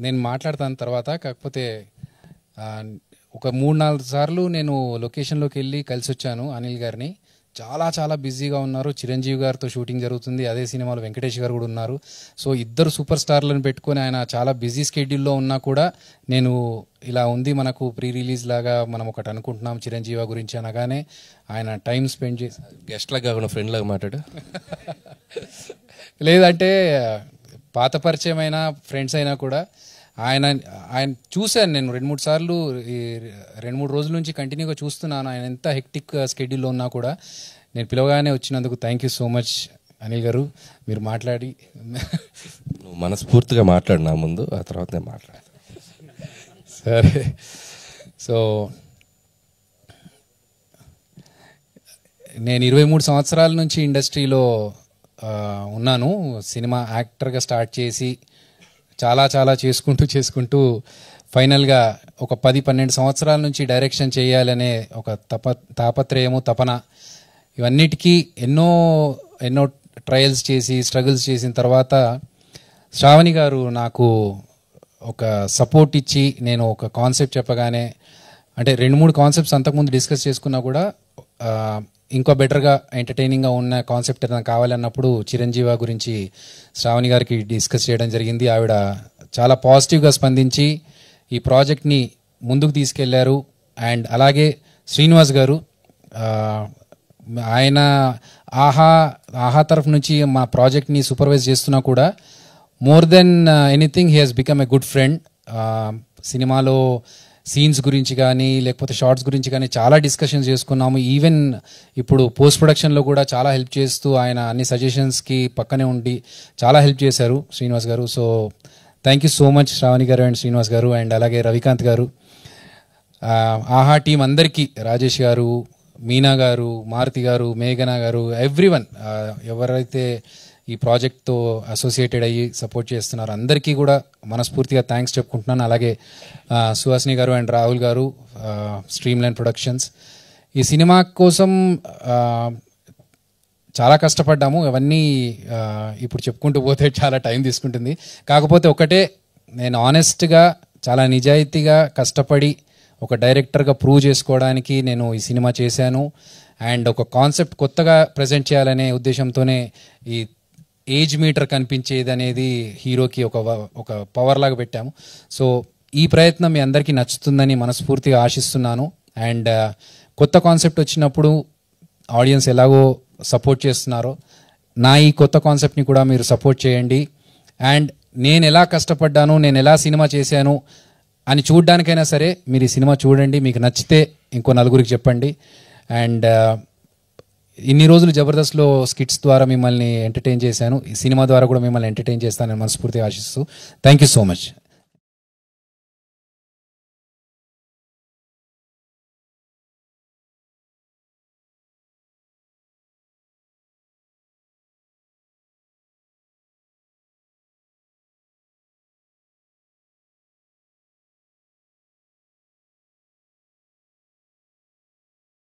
నేను మాట్లాడతాను తర్వాత. కాకపోతే ఒక 3-4 సార్లు నేను లొకేషన్లోకి వెళ్ళి కలిసి వచ్చాను అనిల్ గారిని. చాలా చాలా బిజీగా ఉన్నారు. చిరంజీవి గారితో షూటింగ్ జరుగుతుంది, అదే సినిమాలో వెంకటేష్ గారు కూడా ఉన్నారు. సో ఇద్దరు సూపర్ స్టార్లను పెట్టుకొని ఆయన చాలా బిజీ స్కెడ్యూల్లో ఉన్నా కూడా నేను ఇలా ఉంది మనకు ప్రీ రిలీజ్ లాగా మనం ఒకటి అనుకుంటున్నాం చిరంజీవి గురించి అనగానే ఆయన టైం స్పెండ్ చేసి గెస్ట్ లాగా కాకుండా ఫ్రెండ్ లాగా మాట్లాడు. లేదంటే పాత పరిచయం అయినా ఫ్రెండ్స్ అయినా కూడా ఆయన చూశాను నేను 2-3 సార్లు, 2-3 రోజుల నుంచి కంటిన్యూగా చూస్తున్నాను. ఆయన ఎంత హెక్టిక్ స్కెడ్యూల్లో ఉన్నా కూడా నేను పిలవగానే వచ్చినందుకు thank you so much Anil గారు. మీరు మాట్లాడి నువ్వు మనస్ఫూర్తిగా మాట్లాడు నా ముందు, ఆ తర్వాత నేను మాట్లాడతాను. సరే. సో నేను 23 సంవత్సరాల నుంచి ఇండస్ట్రీలో ఉన్నాను. సినిమా యాక్టర్గా స్టార్ట్ చేసి చాలా చాలా చేసుకుంటూ ఫైనల్గా ఒక 10-12 సంవత్సరాల నుంచి డైరెక్షన్ చేయాలనే ఒక తాపత్రయము, తపన, ఇవన్నిటికీ ఎన్నో ట్రయల్స్ చేసి స్ట్రగుల్స్ చేసిన తర్వాత శ్రావణి గారు నాకు ఒక సపోర్ట్ ఇచ్చి, నేను ఒక కాన్సెప్ట్ చెప్పగానే, అంటే 2-3 కాన్సెప్ట్స్ అంతకుముందు డిస్కస్ చేసుకున్నా కూడా ఇంకో బెటర్గా ఎంటర్టైనింగ్గా ఉన్న కాన్సెప్ట్ ఏదైనా కావాలన్నప్పుడు చిరంజీవి గురించి శ్రావణి గారికి డిస్కస్ చేయడం జరిగింది. ఆవిడ చాలా పాజిటివ్గా స్పందించి ఈ ప్రాజెక్ట్ని ముందుకు తీసుకెళ్లారు. అండ్ అలాగే శ్రీనివాస్ గారు, ఆయన ఆహా తరఫు నుంచి మా ప్రాజెక్ట్ని సూపర్వైజ్ చేస్తున్నా కూడా more than anything he has become a good friend. సినిమాలో సీన్స్ గురించి కానీ లేకపోతే షార్ట్స్ గురించి కానీ చాలా డిస్కషన్స్ చేసుకున్నాము. ఈవెన్ ఇప్పుడు పోస్ట్ ప్రొడక్షన్లో కూడా చాలా హెల్ప్ చేస్తూ ఆయన అన్ని సజెషన్స్కి పక్కనే ఉండి చాలా హెల్ప్ చేశారు Srinivas garu. So thank you so much Sravani garu and Srinivas గారు. అండ్ అలాగే రవికాంత్ గారు, ఆహా టీం అందరికీ, రాజేష్ గారు, మీనా గారు, మారుతి గారు, మేఘనా గారు, ఎవ్రీవన్ ఎవరైతే ఈ ప్రాజెక్ట్తో అసోసియేటెడ్ అయ్యి సపోర్ట్ చేస్తున్నారు అందరికీ కూడా మనస్ఫూర్తిగా థ్యాంక్స్ చెప్పుకుంటున్నాను. అలాగే సుహాసిని గారు అండ్ రాహుల్ గారు, స్ట్రీమ్ లైన్ ప్రొడక్షన్స్. ఈ సినిమా కోసం చాలా కష్టపడ్డాము. అవన్నీ ఇప్పుడు చెప్పుకుంటూ పోతే చాలా టైం తీసుకుంటుంది. కాకపోతే ఒకటే, నేను ఆనెస్ట్గా చాలా నిజాయితీగా కష్టపడి ఒక డైరెక్టర్గా ప్రూవ్ చేసుకోవడానికి నేను ఈ సినిమా చేశాను. అండ్ ఒక కాన్సెప్ట్ కొత్తగా ప్రజెంట్ చేయాలనే ఉద్దేశంతోనే ఈ ఏజ్ మీటర్ కనిపించేది అనేది హీరోకి ఒక పవర్ లాగా పెట్టాము. సో ఈ ప్రయత్నం మీ అందరికీ నచ్చుతుందని మనస్ఫూర్తిగా ఆశిస్తున్నాను. అండ్ కొత్త కాన్సెప్ట్ వచ్చినప్పుడు ఆడియన్స్ ఎలాగో సపోర్ట్ చేస్తున్నారో నా ఈ కొత్త కాన్సెప్ట్ని కూడా మీరు సపోర్ట్ చేయండి. అండ్ నేను ఎలా కష్టపడ్డాను, నేను ఎలా సినిమా చేశాను అని చూడడానికైనా సరే మీరు ఈ సినిమా చూడండి. మీకు నచ్చితే ఇంకో నలుగురికి చెప్పండి. అండ్ ఇన్ని రోజులు జబర్దస్త్లో స్కిట్స్ ద్వారా మిమ్మల్ని ఎంటర్టైన్ చేశాను, ఈ సినిమా ద్వారా కూడా మిమ్మల్ని ఎంటర్టైన్ చేస్తానని మనస్ఫూర్తిగా ఆశిస్తూ థ్యాంక్ యూ సో మచ్.